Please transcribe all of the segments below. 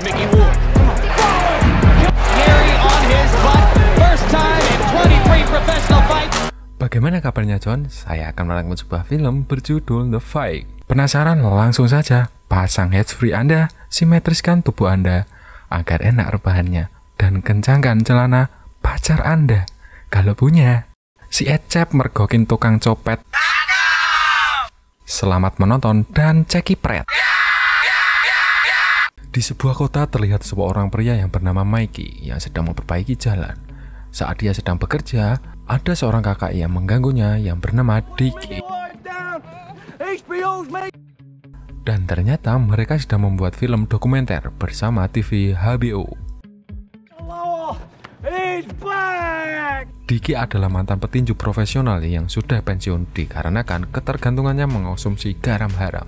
Mickey Ward. Gary on his butt. First time in 23 professional fights. Bagaimana kabarnya John? Saya akan merangkum sebuah film berjudul The Fight. Penasaran? Langsung saja pasang handsfree Anda, simetriskan tubuh Anda agar enak rebahannya, dan kencangkan celana pacar Anda. Kalau punya, si Ecep mergokin tukang copet. Selamat menonton dan cekipret. Di sebuah kota terlihat seorang pria yang bernama Mikey yang sedang memperbaiki jalan. Saat dia sedang bekerja, ada seorang kakak yang mengganggunya yang bernama Dickie. Dan ternyata mereka sedang membuat film dokumenter bersama TV HBO. Dickie adalah mantan petinju profesional yang sudah pensiun dikarenakan ketergantungannya mengonsumsi garam haram.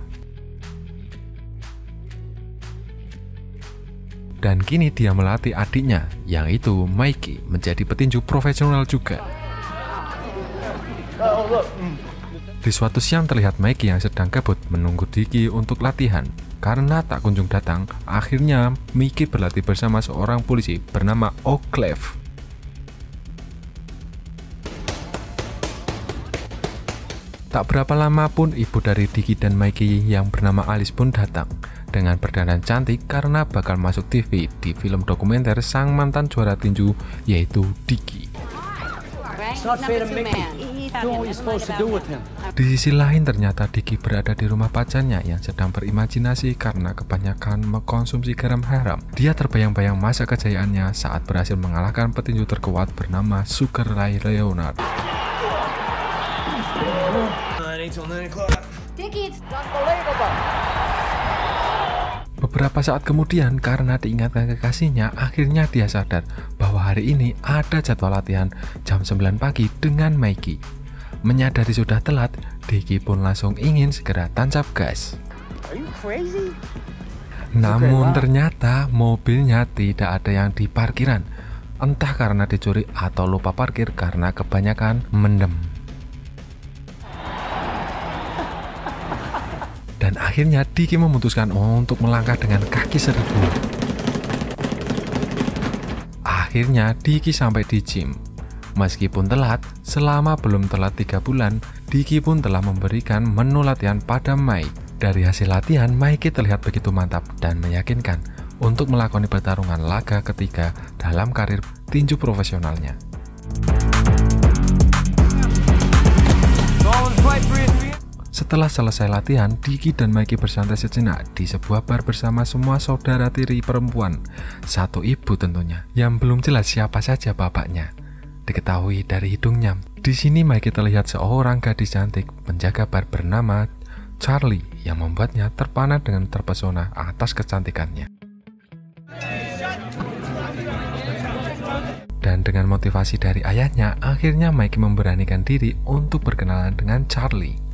Dan kini dia melatih adiknya, yaitu Mikey, menjadi petinju profesional juga. Di suatu siang terlihat Mikey yang sedang kabut menunggu Dickie untuk latihan. Karena tak kunjung datang, akhirnya Mikey berlatih bersama seorang polisi bernama O'Cleve. Tak berapa lama pun ibu dari Dickie dan Mikey yang bernama Alice pun datang dengan berdandan cantik karena bakal masuk TV di film dokumenter sang mantan juara tinju yaitu Dickie. Di sisi lain ternyata Dickie berada di rumah pacarnya yang sedang berimajinasi karena kebanyakan mengkonsumsi garam haram. Dia terbayang-bayang masa kejayaannya saat berhasil mengalahkan petinju terkuat bernama Sugar Ray Leonard. Beberapa saat kemudian, karena diingatkan kekasihnya, akhirnya dia sadar bahwa hari ini ada jadwal latihan jam 9 pagi dengan Mikey. Menyadari sudah telat, Dickie pun langsung ingin segera tancap gas. Namun ternyata mobilnya tidak ada yang di parkiran, entah karena dicuri atau lupa parkir karena kebanyakan mendem. Dan akhirnya Dickie memutuskan untuk melangkah dengan kaki seribu. Akhirnya Dickie sampai di gym. Meskipun telat, selama belum telat 3 bulan, Dickie pun telah memberikan menu latihan pada Mike. Dari hasil latihan, Mikey terlihat begitu mantap dan meyakinkan untuk melakoni pertarungan laga ketiga dalam karir tinju profesionalnya. Setelah selesai latihan, Dickie dan Mikey bersantai sejenak di sebuah bar bersama semua saudara tiri perempuan, satu ibu tentunya, yang belum jelas siapa saja bapaknya. Diketahui dari hidungnya. Di sini Mikey terlihat seorang gadis cantik menjaga bar bernama Charlie yang membuatnya terpana dengan terpesona atas kecantikannya. Dan dengan motivasi dari ayahnya, akhirnya Mikey memberanikan diri untuk berkenalan dengan Charlie.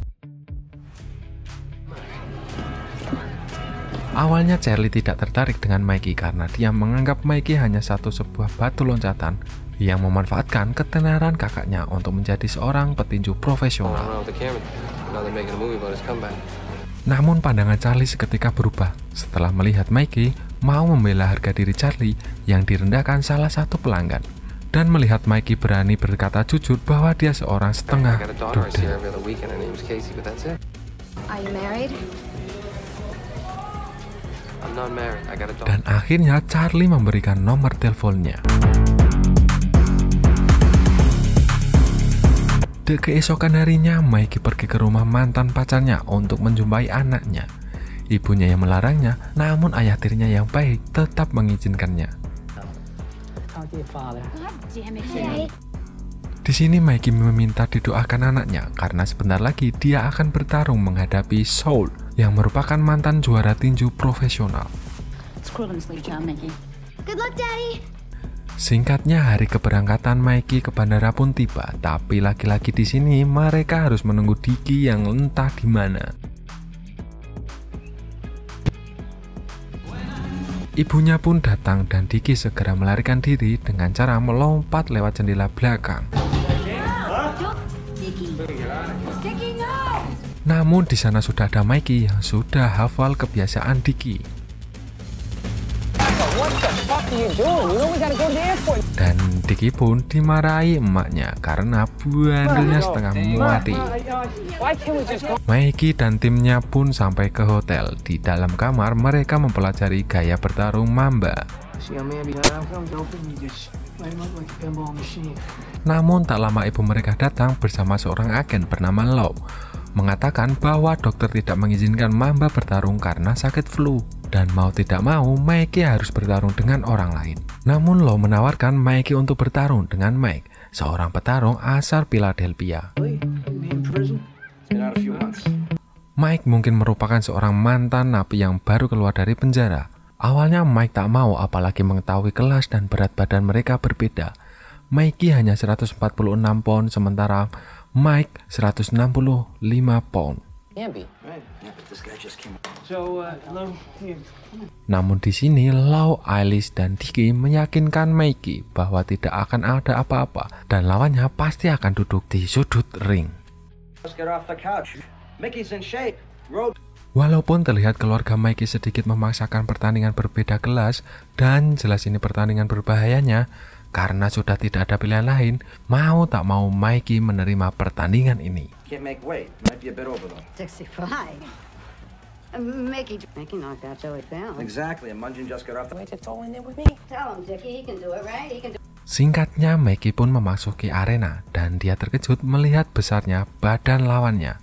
Awalnya Charlie tidak tertarik dengan Mikey karena dia menganggap Mikey hanya sebuah batu loncatan yang memanfaatkan ketenaran kakaknya untuk menjadi seorang petinju profesional. Namun pandangan Charlie seketika berubah setelah melihat Mikey mau membela harga diri Charlie yang direndahkan salah satu pelanggan, dan melihat Mikey berani berkata jujur bahwa dia seorang setengah duda. Dan akhirnya Charlie memberikan nomor teleponnya. Keesokan harinya, Mikey pergi ke rumah mantan pacarnya untuk menjumpai anaknya. Ibunya yang melarangnya, namun ayah tirinya yang baik tetap mengizinkannya. Di sini Mikey meminta didoakan anaknya karena sebentar lagi dia akan bertarung menghadapi Saul yang merupakan mantan juara tinju profesional. Singkatnya, hari keberangkatan Mikey ke bandara pun tiba, tapi lagi-lagi di sini mereka harus menunggu Dickie yang entah di mana. Ibunya pun datang dan Dickie segera melarikan diri dengan cara melompat lewat jendela belakang. Namun di sana sudah ada Mikey yang sudah hafal kebiasaan Dickie. Dan Dicky pun dimarahi emaknya karena bandelnya setengah mati. Mikey dan timnya pun sampai ke hotel. Di dalam kamar mereka mempelajari gaya bertarung Mamba. Namun tak lama ibu mereka datang bersama seorang agen bernama Law, mengatakan bahwa dokter tidak mengizinkan Mamba bertarung karena sakit flu. Dan mau tidak mau, Mikey harus bertarung dengan orang lain. Namun Law menawarkan Mikey untuk bertarung dengan Mike, seorang petarung asal Philadelphia. Mike mungkin merupakan seorang mantan napi yang baru keluar dari penjara. Awalnya Mike tak mau, apalagi mengetahui kelas dan berat badan mereka berbeda. Mikey hanya 146 pound, sementara Mike 165 pound. Namun di sini Law, Alice, dan Dicky meyakinkan Mikey bahwa tidak akan ada apa-apa dan lawannya pasti akan duduk di sudut ring. Walaupun terlihat keluarga Mikey sedikit memaksakan pertandingan berbeda kelas, dan jelas ini pertandingan berbahayanya, karena sudah tidak ada pilihan lain, mau tak mau Mikey menerima pertandingan ini. Singkatnya, Mikey pun memasuki arena dan dia terkejut melihat besarnya badan lawannya.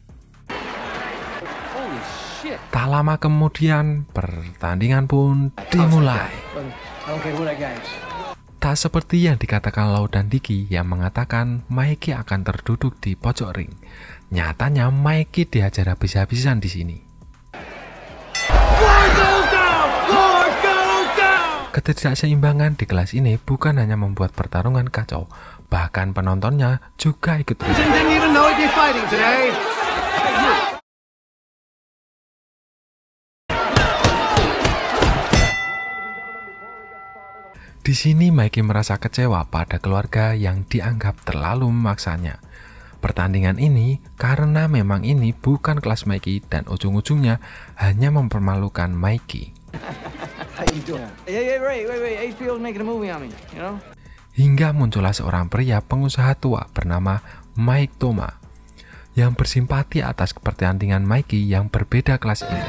Tak lama kemudian, pertandingan pun dimulai. Tak seperti yang dikatakan Law dan Dicky yang mengatakan Mikey akan terduduk di pojok ring. Nyatanya Mikey diajar habis-habisan di sini. Ketidakseimbangan di kelas ini bukan hanya membuat pertarungan kacau, bahkan penontonnya juga ikut ribut. Di sini Mikey merasa kecewa pada keluarga yang dianggap terlalu memaksanya. Pertandingan ini karena memang ini bukan kelas Mikey dan ujung-ujungnya hanya mempermalukan Mikey. Hingga muncullah seorang pria pengusaha tua bernama Mike Toma yang bersimpati atas pertandingan Mikey yang berbeda kelas ini.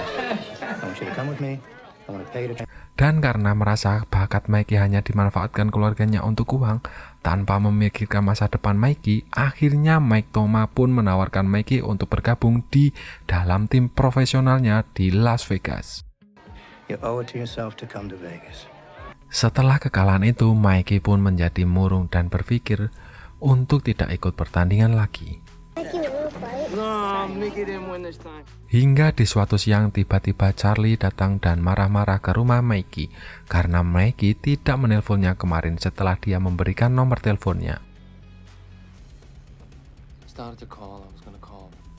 Dan karena merasa bakat Mikey hanya dimanfaatkan keluarganya untuk uang tanpa memikirkan masa depan Mikey, akhirnya Mike Toma pun menawarkan Mikey untuk bergabung di dalam tim profesionalnya di Las Vegas. Setelah kekalahan itu, Mikey pun menjadi murung dan berpikir untuk tidak ikut pertandingan lagi. Hingga di suatu siang tiba-tiba Charlie datang dan marah-marah ke rumah Mikey karena Mikey tidak menelponnya kemarin setelah dia memberikan nomor teleponnya.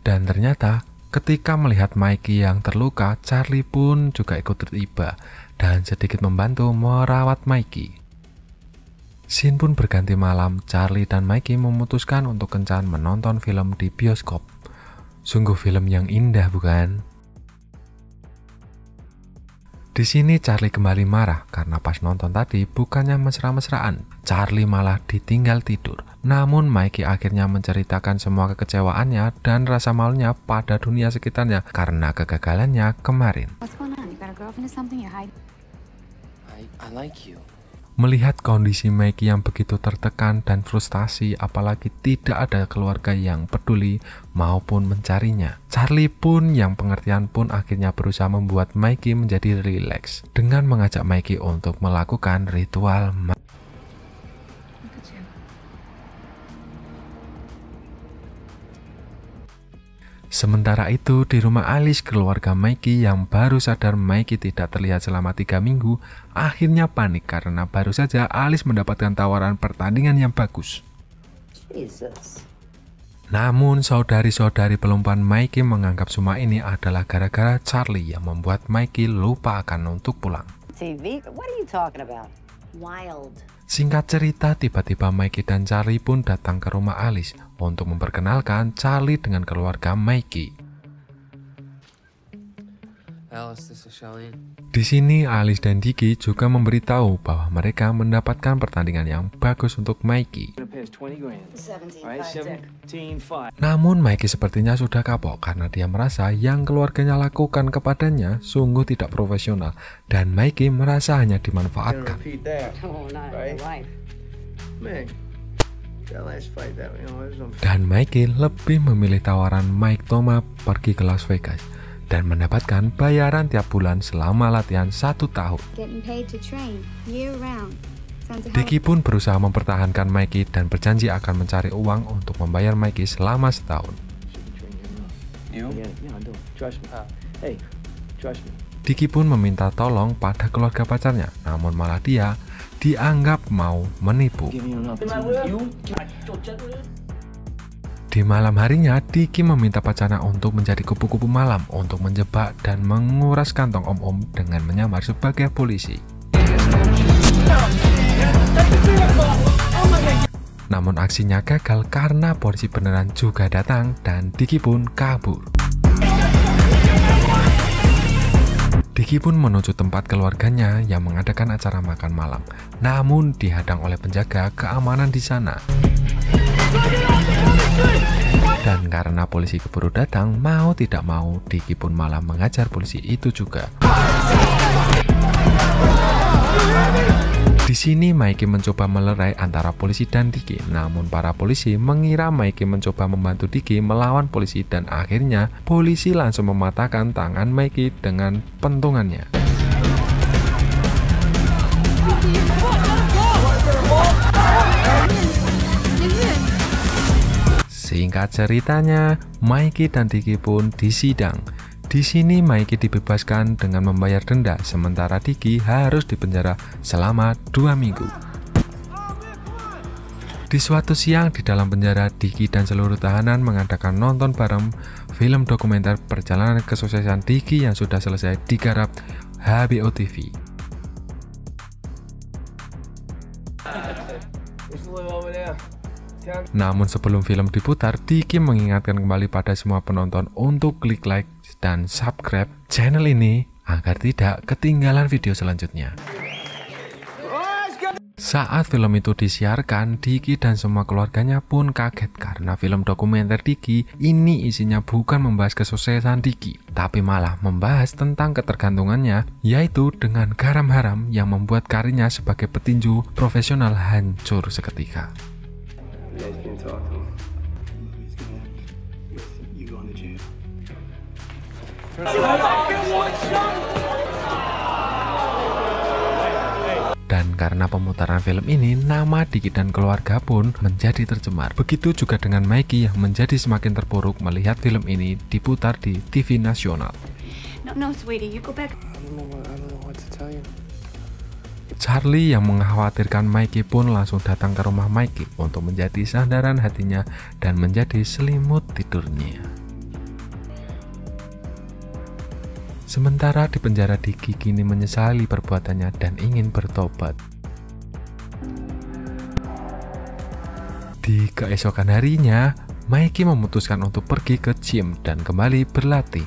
Dan ternyata ketika melihat Mikey yang terluka, Charlie pun juga ikut tiba dan sedikit membantu merawat Mikey. Scene pun berganti malam. Charlie dan Mikey memutuskan untuk kencan menonton film di bioskop. Sungguh film yang indah, bukan? Di sini Charlie kembali marah karena pas nonton tadi bukannya mesra-mesraan, Charlie malah ditinggal tidur. Namun Mikey akhirnya menceritakan semua kekecewaannya dan rasa malunya pada dunia sekitarnya karena kegagalannya kemarin. Melihat kondisi Mikey yang begitu tertekan dan frustasi, apalagi tidak ada keluarga yang peduli maupun mencarinya, Charlie pun yang pengertian pun akhirnya berusaha membuat Mikey menjadi rileks dengan mengajak Mikey untuk melakukan ritual. Sementara itu di rumah Alice, keluarga Mikey yang baru sadar Mikey tidak terlihat selama 3 minggu akhirnya panik karena baru saja Alice mendapatkan tawaran pertandingan yang bagus. Namun saudari-saudari pelumpuhan Mikey menganggap semua ini adalah gara-gara Charlie yang membuat Mikey lupa akan untuk pulang. Singkat cerita, tiba-tiba Mikey dan Charlie pun datang ke rumah Alice untuk memperkenalkan Charlie dengan keluarga Mikey. Alice, this is Charlene. Di sini Alice dan Dicky juga memberitahu bahwa mereka mendapatkan pertandingan yang bagus untuk Mikey. Namun Mikey sepertinya sudah kapok karena dia merasa yang keluarganya lakukan kepadanya sungguh tidak profesional dan Mikey merasa hanya dimanfaatkan. Dan Mikey lebih memilih tawaran Mike Toma pergi ke Las Vegas dan mendapatkan bayaran tiap bulan selama latihan 1 tahun. Dicky pun berusaha mempertahankan Mikey dan berjanji akan mencari uang untuk membayar Mikey selama setahun. Dicky pun meminta tolong pada keluarga pacarnya, namun malah dia dianggap mau menipu. Di malam harinya, Dicky meminta pacarnya untuk menjadi kupu-kupu malam untuk menjebak dan menguras kantong om-om dengan menyamar sebagai polisi. Namun aksinya gagal karena polisi beneran juga datang dan Dicky pun kabur. Dicky pun menuju tempat keluarganya yang mengadakan acara makan malam, namun dihadang oleh penjaga keamanan di sana. Dan karena polisi keburu datang, mau tidak mau, Dicky pun malah mengajar polisi itu juga. Di sini Mikey mencoba melerai antara polisi dan Dicky, namun para polisi mengira Mikey mencoba membantu Dicky melawan polisi dan akhirnya polisi langsung mematahkan tangan Mikey dengan pentungannya. Singkat ceritanya, Mikey dan Dicky pun disidang. Di sini Mikey dibebaskan dengan membayar denda, sementara Dicky harus dipenjara selama 2 minggu. Di suatu siang di dalam penjara, Dicky dan seluruh tahanan mengadakan nonton bareng film dokumenter perjalanan kesuksesan Dicky yang sudah selesai digarap HBO TV. Namun sebelum film diputar, Dicky mengingatkan kembali pada semua penonton untuk klik like dan subscribe channel ini agar tidak ketinggalan video selanjutnya. Saat film itu disiarkan, Dicky dan semua keluarganya pun kaget karena film dokumenter Dicky ini isinya bukan membahas kesuksesan Dicky, tapi malah membahas tentang ketergantungannya, yaitu dengan garam haram yang membuat karirnya sebagai petinju profesional hancur seketika. Dan karena pemutaran film ini, nama Dicky dan keluarga pun menjadi tercemar. Begitu juga dengan Mikey yang menjadi semakin terpuruk melihat film ini diputar di TV nasional. Charlie yang mengkhawatirkan Mikey pun langsung datang ke rumah Mikey untuk menjadi sandaran hatinya dan menjadi selimut tidurnya. Sementara di penjara, Dicky kini menyesali perbuatannya dan ingin bertobat. Di keesokan harinya, Mikey memutuskan untuk pergi ke gym dan kembali berlatih.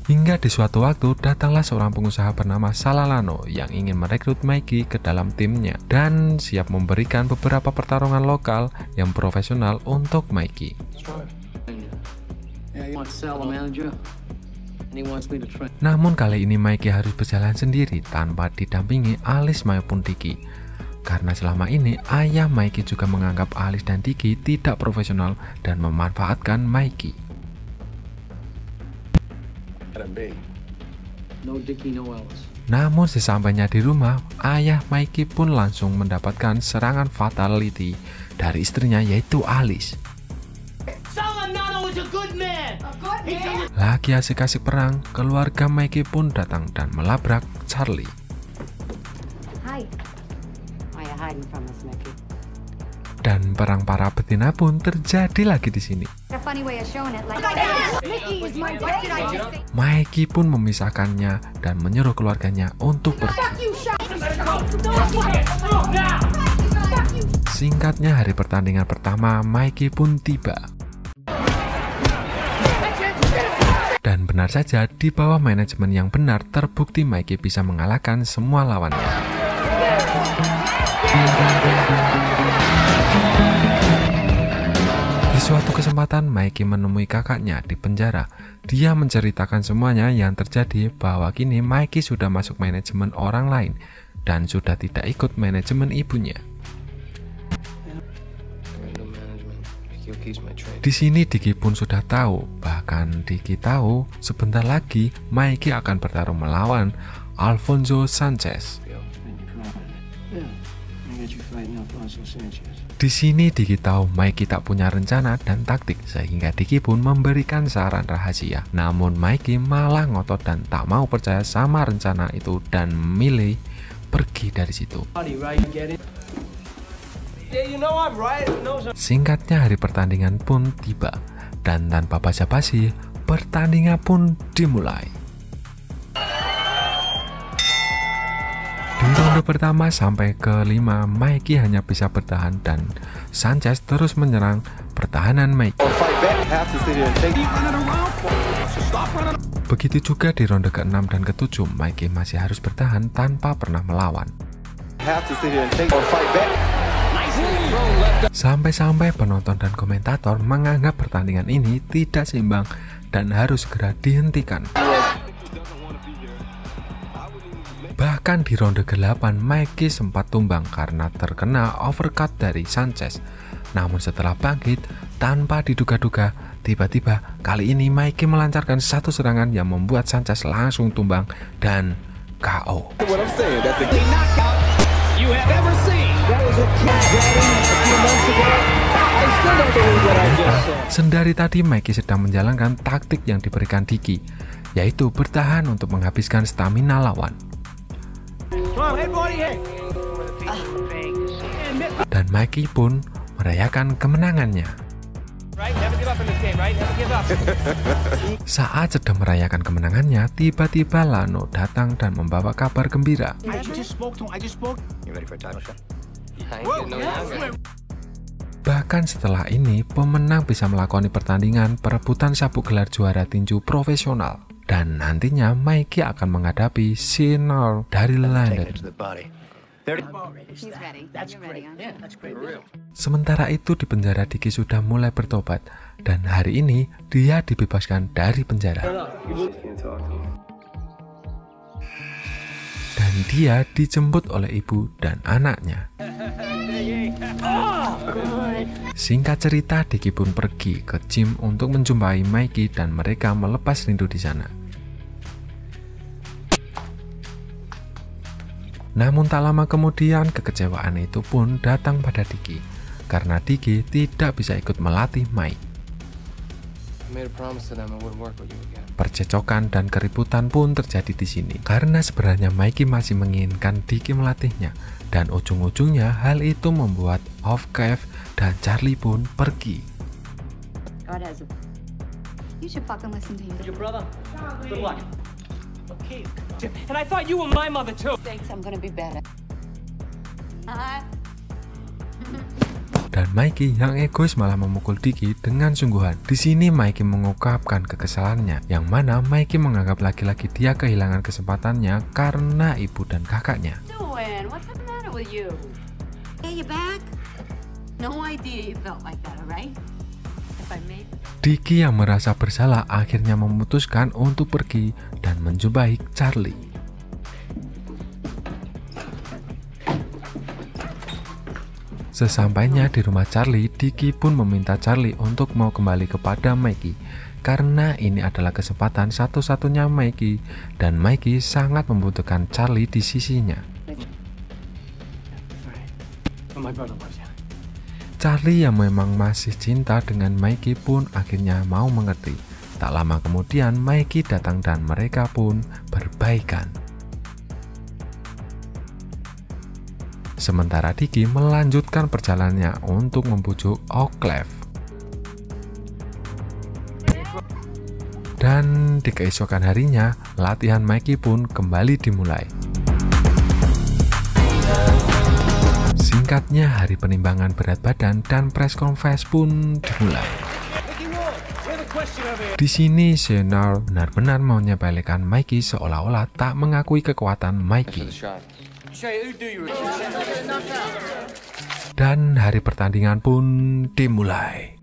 Hingga di suatu waktu datanglah seorang pengusaha bernama Salalano yang ingin merekrut Mikey ke dalam timnya dan siap memberikan beberapa pertarungan lokal yang profesional untuk Mikey. Namun kali ini Mikey harus berjalan sendiri tanpa didampingi Alice maupun Dicky. Karena selama ini ayah Mikey juga menganggap Alice dan Dicky tidak profesional dan memanfaatkan Mikey. Namun sesampainya di rumah, ayah Mikey pun langsung mendapatkan serangan fatality dari istrinya yaitu Alice. Lagi asik-asik perang, keluarga Mikey pun datang dan melabrak Charlie. Dan perang para betina pun terjadi lagi di sini. Mikey pun memisahkannya dan menyuruh keluarganya untuk pergi. Singkatnya, hari pertandingan pertama Mikey pun tiba. Dan benar saja, di bawah manajemen yang benar terbukti Mikey bisa mengalahkan semua lawannya. Di suatu kesempatan, Mikey menemui kakaknya di penjara. Dia menceritakan semuanya yang terjadi, bahwa kini Mikey sudah masuk manajemen orang lain dan sudah tidak ikut manajemen ibunya. Di sini Diki pun sudah tahu, bahkan Diki tahu sebentar lagi Mikey akan bertarung melawan Alfonso Sanchez. Di sini Diki tahu Mikey tak punya rencana dan taktik, sehingga Diki pun memberikan saran rahasia. Namun Mikey malah ngotot dan tak mau percaya sama rencana itu dan memilih pergi dari situ. Singkatnya, hari pertandingan pun tiba dan tanpa basa-basi pertandingan pun dimulai. Di ronde pertama sampai ke-5, Mikey hanya bisa bertahan dan Sanchez terus menyerang pertahanan Mikey. Begitu juga di ronde ke-6 dan ke-7, Mikey masih harus bertahan tanpa pernah melawan. Sampai-sampai penonton dan komentator menganggap pertandingan ini tidak seimbang dan harus segera dihentikan. Bahkan di ronde ke-8, Mikey sempat tumbang karena terkena overcut dari Sanchez. Namun setelah bangkit, tanpa diduga-duga, tiba-tiba kali ini Mikey melancarkan satu serangan yang membuat Sanchez langsung tumbang dan KO. Sendari tadi Mikey sedang menjalankan taktik yang diberikan Diki, yaitu bertahan untuk menghabiskan stamina lawan. Dan Mikey pun merayakan kemenangannya. Saat sedang merayakan kemenangannya, tiba-tiba Lano datang dan membawa kabar gembira. Bahkan setelah ini, pemenang bisa melakoni pertandingan perebutan sabuk gelar juara tinju profesional. Dan nantinya Mikey akan menghadapi Sinner dari London. Sementara itu di penjara Diki sudah mulai bertobat dan hari ini dia dibebaskan dari penjara. Dan dia dijemput oleh ibu dan anaknya. Singkat cerita, Diki pun pergi ke gym untuk menjumpai Mikey dan mereka melepas rindu di sana. Namun tak lama kemudian kekecewaan itu pun datang pada Diki karena Diki tidak bisa ikut melatih Mike. Percecokan dan keributan pun terjadi di sini karena sebenarnya Mikey masih menginginkan Diki melatihnya dan ujung-ujungnya hal itu membuat Kev dan Charlie pun pergi. Okay. And I thought you were my mother too. Thanks, I'm gonna be better. Dan Mikey yang egois malah memukul Diki dengan sungguhan. Di sini Mikey mengungkapkan kekesalannya, yang mana Mikey menganggap laki-laki dia kehilangan kesempatannya karena ibu dan kakaknya. What's the matter with you? Hey, you back? No idea you felt like that, alright? If I made Diki yang merasa bersalah akhirnya memutuskan untuk pergi dan menjumpai Charlie. Sesampainya di rumah Charlie, Diki pun meminta Charlie untuk mau kembali kepada Mikey karena ini adalah kesempatan satu-satunya Mikey dan Mikey sangat membutuhkan Charlie di sisinya. Charlie yang memang masih cinta dengan Mikey pun akhirnya mau mengerti. Tak lama kemudian Mikey datang dan mereka pun berbaikan. Sementara Diki melanjutkan perjalanannya untuk membujuk Kev. Dan di keesokan harinya, latihan Mikey pun kembali dimulai. Singkatnya, hari penimbangan berat badan dan press conference pun dimulai. Di sini Shayna benar-benar menyepelekan Mikey seolah-olah tak mengakui kekuatan Mikey. Dan hari pertandingan pun dimulai.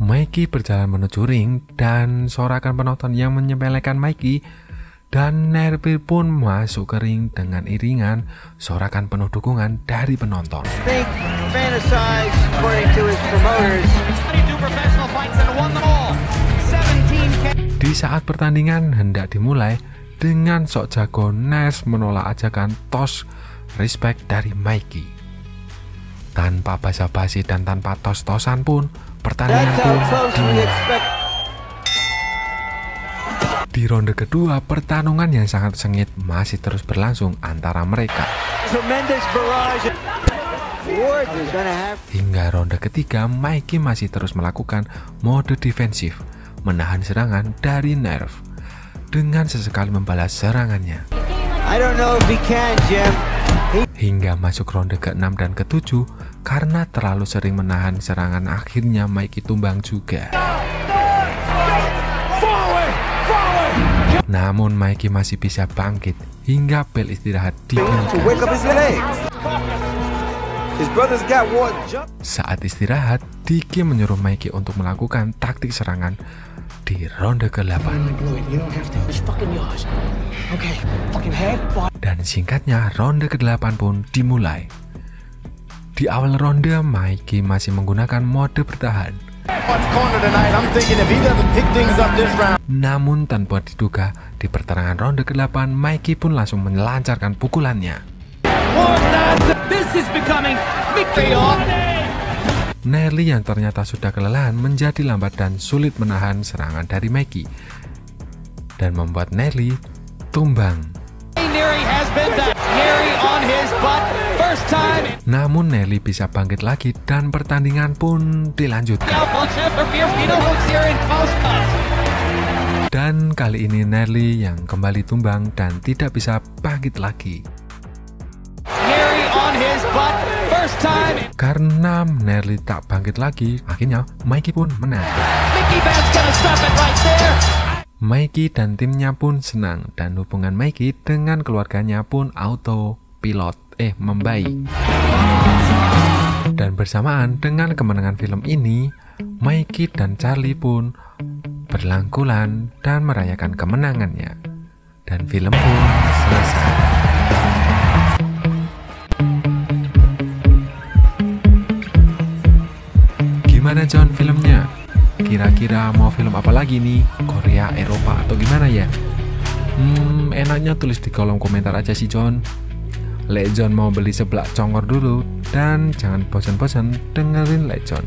Mikey berjalan menuju ring dan sorakan penonton yang menyepelekan Mikey, dan Nerville pun masuk ke ring dengan iringan sorakan penuh dukungan dari penonton. Di saat pertandingan hendak dimulai, dengan sok jago Nash menolak ajakan tos respect dari Mikey. Tanpa basa-basi dan tanpa tos-tosan pun, pertandingan pun dimulai. Di ronde kedua, pertarungan yang sangat sengit masih terus berlangsung antara mereka. Hingga ronde ketiga, Mikey masih terus melakukan mode defensif, menahan serangan dari Nerve, dengan sesekali membalas serangannya. Hingga masuk ronde ke-6 dan ke-7, karena terlalu sering menahan serangan, akhirnya Mikey tumbang juga. Namun Mikey masih bisa bangkit hingga bel istirahat dibunyikan. Saat istirahat, Dickie menyuruh Mikey untuk melakukan taktik serangan di ronde ke-8. Dan singkatnya, ronde ke-8 pun dimulai. Di awal ronde, Mikey masih menggunakan mode bertahan. Namun tanpa diduga, di pertengahan ronde ke-8, Mikey pun langsung melancarkan pukulannya. Nelly yang ternyata sudah kelelahan menjadi lambat dan sulit menahan serangan dari Mikey, dan membuat Nelly tumbang. Namun Nelly bisa bangkit lagi dan pertandingan pun dilanjutkan. Dan kali ini Nelly yang kembali tumbang dan tidak bisa bangkit lagi. Karena Nelly tak bangkit lagi, akhirnya Mikey pun menang. Mikey dan timnya pun senang, dan hubungan Mikey dengan keluarganya pun membaik. Dan bersamaan dengan kemenangan film ini, Mikey dan Charlie pun berlangkulan dan merayakan kemenangannya, dan film pun selesai. Gimana John filmnya? Kira-kira mau film apa lagi nih? Korea, Eropa, atau gimana ya? Enaknya tulis di kolom komentar aja sih John. Lek John mau beli seblak congor dulu, dan jangan bosan-bosan dengerin Lek John.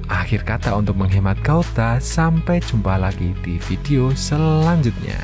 Akhir kata untuk menghemat kuota, sampai jumpa lagi di video selanjutnya.